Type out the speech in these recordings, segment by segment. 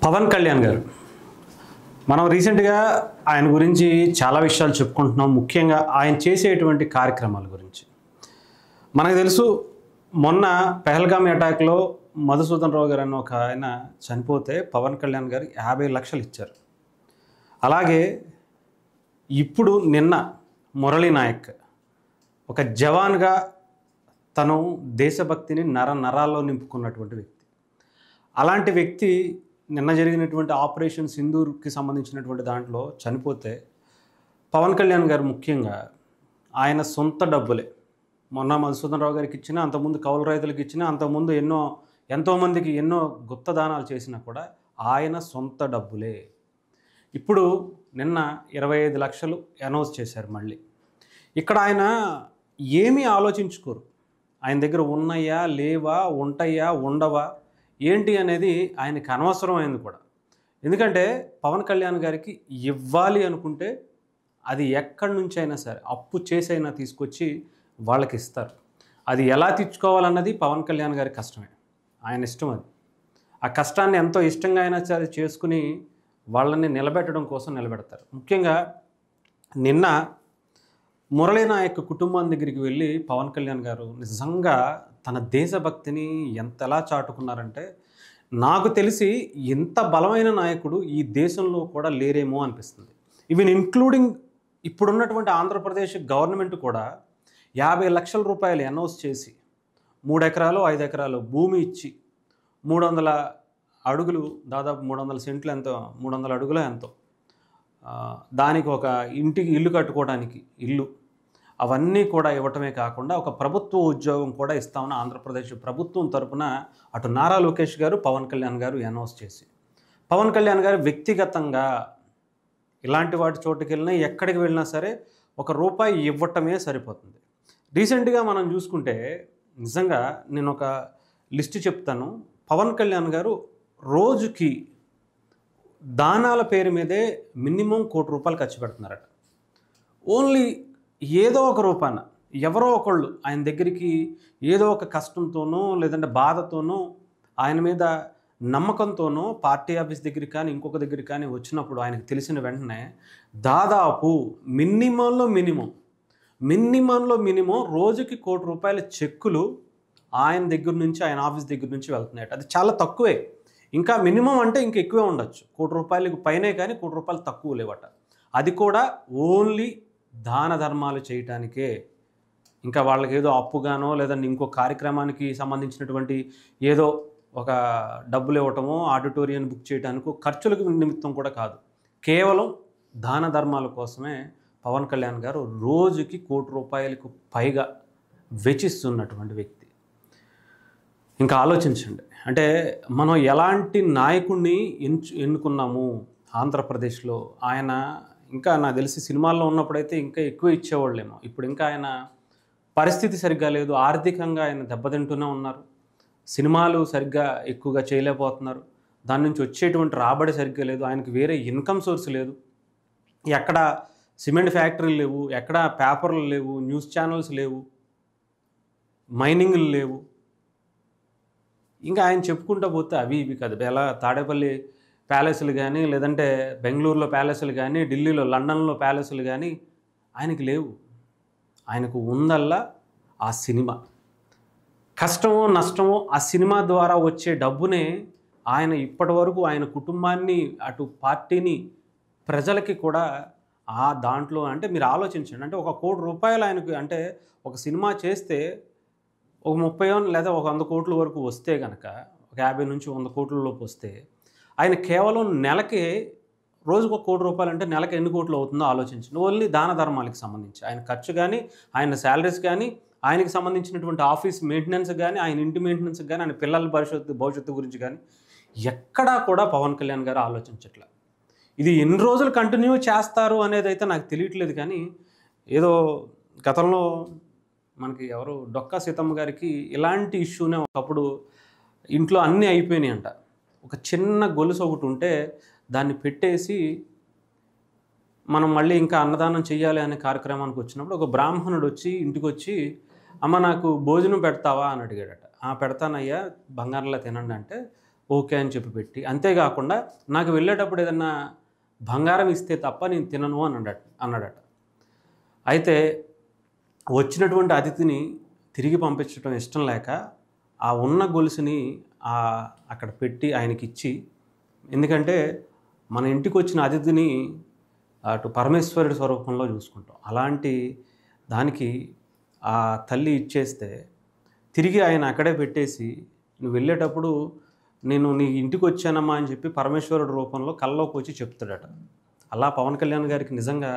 పవన్ కళ్యాణ్ గారు మనం రీసెంట్గా ఆయన గురించి చాలా విషయాలు చెప్పుకుంటున్నాం. ముఖ్యంగా ఆయన చేసేటువంటి కార్యక్రమాల గురించి మనకు తెలుసు. మొన్న పెహల్గామ్ అటాక్లో మధుసూదన్ రావు గారు అన్న ఒక ఆయన చనిపోతే పవన్ కళ్యాణ్ గారు 50 లక్షలు ఇచ్చారు. అలాగే ఇప్పుడు నిన్న మురళీ నాయక్ ఒక జవాన్గా తను దేశభక్తిని నరాల్లో నింపుకున్నటువంటి వ్యక్తి. అలాంటి వ్యక్తి నిన్న జరిగినటువంటి ఆపరేషన్ సింధూర్కి సంబంధించినటువంటి దాంట్లో చనిపోతే పవన్ కళ్యాణ్ గారు ముఖ్యంగా ఆయన సొంత డబ్బులే మొన్న మధుసూదన్ రావు గారికి ఇచ్చినా, అంతకుముందు కౌలు రైతులకు ఇచ్చినా, అంతకుముందు ఎంతోమందికి ఎన్నో గుప్త దానాలు చేసినా కూడా ఆయన సొంత డబ్బులే. ఇప్పుడు నిన్న 25 లక్షలు అనౌన్స్ చేశారు. మళ్ళీ ఇక్కడ ఆయన ఏమీ ఆలోచించుకోరు. ఆయన దగ్గర ఉన్నాయా లేవా, ఉంటాయా ఉండవా ఏంటి అనేది ఆయనకి అనవసరమైంది కూడా. ఎందుకంటే పవన్ కళ్యాణ్ గారికి ఇవ్వాలి అనుకుంటే అది ఎక్కడి నుంచి అయినా సరే అప్పు చేసైనా తీసుకొచ్చి వాళ్ళకి ఇస్తారు. అది ఎలా తీర్చుకోవాలన్నది పవన్ కళ్యాణ్ గారి కష్టమే, ఆయన ఇష్టం. అది ఆ కష్టాన్ని ఎంతో ఇష్టంగా అయినా సరే చేసుకుని వాళ్ళని నిలబెట్టడం కోసం నిలబెడతారు. ముఖ్యంగా నిన్న మురళీ నాయక్ కుటుంబం దగ్గరికి వెళ్ళి పవన్ కళ్యాణ్ గారు నిజంగా తన దేశభక్తిని ఎంతలా చాటుకున్నారంటే, నాకు తెలిసి ఇంత బలమైన నాయకుడు ఈ దేశంలో కూడా లేరేమో అనిపిస్తుంది. ఈవెన్ ఇంక్లూడింగ్ ఇప్పుడున్నటువంటి ఆంధ్రప్రదేశ్ గవర్నమెంట్ కూడా 50 లక్షల రూపాయలు అనౌన్స్ చేసి 3 ఎకరాలు 5 ఎకరాలు భూమి ఇచ్చి 300 అడుగులు, దాదాపు 300 సెంట్లు ఎంతో, 300 అడుగులో ఎంతో, దానికి ఒక ఇల్లు కట్టుకోవడానికి ఇల్లు, అవన్నీ కూడా ఇవ్వటమే కాకుండా ఒక ప్రభుత్వ ఉద్యోగం కూడా ఇస్తామని ఆంధ్రప్రదేశ్ ప్రభుత్వం తరపున అటు నారా లోకేష్ గారు, పవన్ కళ్యాణ్ గారు అనౌన్స్ చేసి, పవన్ కళ్యాణ్ గారు వ్యక్తిగతంగా ఇలాంటి వాటి చోటుకి వెళ్ళినా ఎక్కడికి వెళ్ళినా సరే ₹1 ఇవ్వటమే సరిపోతుంది. రీసెంట్గా మనం చూసుకుంటే నిజంగా నేను ఒక లిస్ట్ చెప్తాను. పవన్ కళ్యాణ్ గారు రోజుకి దానాల పేరు మీదే మినిమం ₹1,00,00,000 ఖర్చు పెడుతున్నారట. ఓన్లీ ఏదో ఒక రూపాన ఎవరో ఒకళ్ళు ఆయన దగ్గరికి ఏదో ఒక కష్టంతోనో లేదంటే బాధతోనో ఆయన మీద నమ్మకంతోనో పార్టీ ఆఫీస్ దగ్గరికి కానీ ఇంకొక దగ్గరికి కానీ వచ్చినప్పుడు ఆయనకు తెలిసిన వెంటనే దాదాపు మినిమంలో మినిమం రోజుకి ₹1,00,00,000 చెక్కులు ఆయన దగ్గర నుంచి, ఆయన ఆఫీస్ దగ్గర నుంచి వెళ్తున్నాయట. అది చాలా తక్కువే. ఇంకా మినిమం అంటే ఇంకా ఎక్కువే ఉండొచ్చు. ₹1,00,00,000 పైనే కానీ ₹1,00,00,000 తక్కువ లేవట. అది కూడా ఓన్లీ దాన ధర్మాలు చేయటానికే. ఇంకా వాళ్ళకి ఏదో అప్పుగానో లేదంటే ఇంకో కార్యక్రమానికి సంబంధించినటువంటి ఏదో ఒక డబ్బులు ఇవ్వటమో, ఆడిటోరియం బుక్ చేయడానికో ఖర్చులకు నిమిత్తం కూడా కాదు. కేవలం దాన ధర్మాల కోసమే పవన్ కళ్యాణ్ గారు రోజుకి ₹1,00,00,000 పైగా వెచ్చిస్తున్నటువంటి వ్యక్తి. ఇంకా ఆలోచించండి, అంటే మనం ఎలాంటి నాయకుడిని ఎన్నుకున్నాము ఆంధ్రప్రదేశ్లో. ఆయన ఇంకా నాకు తెలిసి సినిమాల్లో ఉన్నప్పుడైతే ఇంకా ఎక్కువ ఇచ్చేవాళ్ళేమో. ఇప్పుడు ఇంకా ఆయన పరిస్థితి సరిగ్గా లేదు. ఆర్థికంగా ఆయన దెబ్బతింటూనే ఉన్నారు. సినిమాలు సరిగ్గా ఎక్కువగా చేయలేకపోతున్నారు. దాని నుంచి వచ్చేటువంటి రాబడి సరిగ్గా లేదు. ఆయనకి వేరే ఇన్కమ్ సోర్స్ లేదు. ఎక్కడ సిమెంట్ ఫ్యాక్టరీలు లేవు, ఎక్కడ పేపర్లు లేవు, న్యూస్ ఛానల్స్ లేవు, మైనింగ్లు లేవు. ఇంకా ఆయన చెప్పుకుంటూ పోతే అవి ఇవి కాదు. ఎలా తాడేపల్లి ప్యాలెస్లు కానీ, లేదంటే బెంగళూరులో ప్యాలెస్లు కానీ, ఢిల్లీలో, లండన్లో ప్యాలెస్లు కానీ ఆయనకి లేవు. ఆయనకు ఉందల్లా ఆ సినిమా. కష్టమో నష్టమో ఆ సినిమా ద్వారా వచ్చే డబ్బునే ఆయన ఇప్పటి వరకు ఆయన కుటుంబాన్ని, అటు పార్టీని, ప్రజలకి కూడా ఆ దాంట్లో, అంటే మీరు ఆలోచించండి, అంటే ₹1,00,00,000 ఆయనకు, అంటే ఒక సినిమా చేస్తే ఒక 30 లేదా ఒక 100 కోట్ల వరకు వస్తే కనుక, ఒక 50 నుంచి 100 కోట్ల లోపు వస్తే, ఆయన కేవలం నెలకి రోజుకు ₹1,00,00,000 అంటే నెలకు ఎన్ని కోట్లు అవుతుందో ఆలోచించండి. ఓన్లీ దాన ధర్మాలకు సంబంధించి ఆయన ఖర్చు కానీ, ఆయన శాలరీస్ కానీ, ఆయనకి సంబంధించినటువంటి ఆఫీస్ మెయింటెనెన్స్ కానీ, ఆయన ఇంటి మెయింటెనెన్స్ కానీ, ఆయన పిల్లల భవిష్యత్తు గురించి కానీ ఎక్కడా కూడా పవన్ కళ్యాణ్ గారు ఆలోచించట్లే. ఇది ఎన్ని రోజులు కంటిన్యూ చేస్తారు అనేది అయితే నాకు తెలియట్లేదు. కానీ ఏదో గతంలో మనకి ఎవరు డొక్కా సీతమ్మ గారికి ఇలాంటి ఇష్యూనే ఒకప్పుడు ఇంట్లో అన్నీ అయిపోయినాయి అంట. ఒక చిన్న గొలుసు ఒకటి ఉంటే దాన్ని పెట్టేసి మనం మళ్ళీ ఇంకా అన్నదానం చేయాలి అనే కార్యక్రమానికి వచ్చినప్పుడు ఒక బ్రాహ్మణుడు వచ్చి ఇంటికి వచ్చి, అమ్మ నాకు భోజనం పెడతావా అని అడిగాడట. పెడతానయ్యా, బంగారంలా తినండి అంటే, ఓకే అని చెప్పి పెట్టి, అంతేకాకుండా నాకు వెళ్ళేటప్పుడు ఏదన్నా బంగారం ఇస్తే తప్ప నేను తినను అని అన్నాడట. అయితే వచ్చినటువంటి అతిథిని తిరిగి పంపించడం ఇష్టం లేక ఆ ఉన్న గొలుసుని అక్కడ పెట్టి ఆయనకిచ్చి, ఎందుకంటే మన ఇంటికి వచ్చిన అతిథిని అటు పరమేశ్వరుడి స్వరూపంలో చూసుకుంటాం. అలాంటి దానికి ఆ తల్లి ఇచ్చేస్తే తిరిగి ఆయన అక్కడే పెట్టేసి, నువ్వు వెళ్ళేటప్పుడు నేను నీ ఇంటికి వచ్చానమ్మా అని చెప్పి పరమేశ్వరుడి రూపంలో కల్లోకి వచ్చి చెప్తాడట. అలా పవన్ కళ్యాణ్ గారికి నిజంగా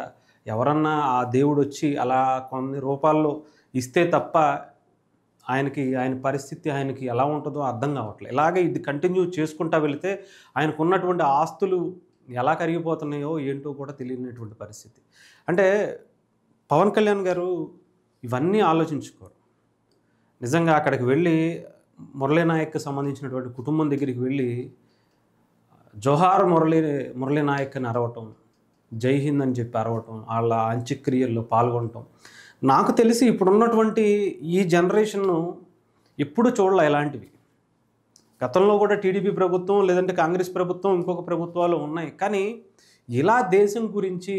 ఎవరన్నా ఆ దేవుడు వచ్చి అలా కొన్ని రూపాల్లో ఇస్తే తప్ప ఆయన పరిస్థితి ఆయనకి ఎలా ఉంటుందో అర్థం కావట్లేదు. ఇలాగే ఇది కంటిన్యూ చేసుకుంటా వెళితే ఆయనకు ఉన్నటువంటి ఆస్తులు ఎలా కరిగిపోతున్నాయో ఏంటో కూడా తెలియనటువంటి పరిస్థితి. అంటే పవన్ కళ్యాణ్ గారు ఇవన్నీ ఆలోచించుకోరు. నిజంగా అక్కడికి వెళ్ళి మురళీ నాయక్కి సంబంధించినటువంటి కుటుంబం దగ్గరికి వెళ్ళి జోహార్ మురళీ నాయక్ అని అరవటం, జై హింద్ అని చెప్పి అరవటం, వాళ్ళ అంత్యక్రియల్లో పాల్గొనటం, నాకు తెలిసి ఇప్పుడున్నటువంటి ఈ జనరేషన్ను ఎప్పుడు చూడలే ఇలాంటివి. గతంలో కూడా టీడీపీ ప్రభుత్వం లేదంటే కాంగ్రెస్ ప్రభుత్వం ఇంకొక ప్రభుత్వాలు ఉన్నాయి. కానీ ఇలా దేశం గురించి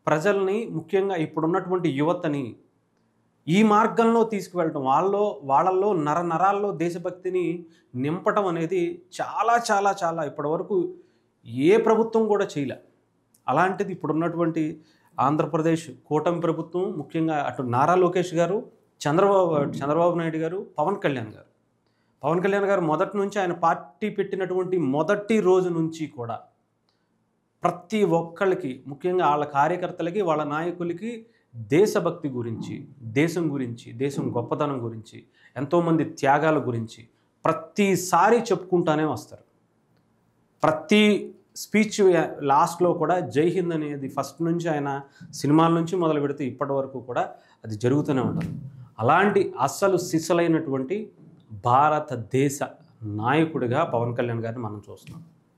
ప్రజల్ని, ముఖ్యంగా ఇప్పుడున్నటువంటి యువతని ఈ మార్గంలో తీసుకువెళ్ళటం, వాళ్ళల్లో నరాల్లో దేశభక్తిని నింపటం అనేది చాలా చాలా చాలా ఇప్పటివరకు ఏ ప్రభుత్వం కూడా చేయలే. అలాంటిది ఇప్పుడున్నటువంటి ఆంధ్రప్రదేశ్ కూటమి ప్రభుత్వం, ముఖ్యంగా అటు నారా లోకేష్ గారు, చంద్రబాబు నాయుడు గారు, పవన్ కళ్యాణ్ గారు మొదటి నుంచి, ఆయన పార్టీ పెట్టినటువంటి మొదటి రోజు నుంచి కూడా ప్రతి ఒక్కళ్ళకి, ముఖ్యంగా వాళ్ళ కార్యకర్తలకి, వాళ్ళ నాయకులకి దేశభక్తి గురించి, దేశం గొప్పతనం గురించి, ఎంతోమంది త్యాగాల గురించి ప్రతిసారి చెప్పుకుంటానే వస్తారు. ప్రతి స్పీచ్ లాస్ట్లో కూడా జై హింద్ అనేది ఫస్ట్ నుంచి, ఆయన సినిమాల నుంచి మొదలు పెడితే ఇప్పటి వరకు కూడా అది జరుగుతూనే ఉంటుంది. అలాంటి అస్సలు సిసలైనటువంటి భారతదేశ నాయకుడిగా పవన్ కళ్యాణ్ గారిని మనం చూస్తున్నాం.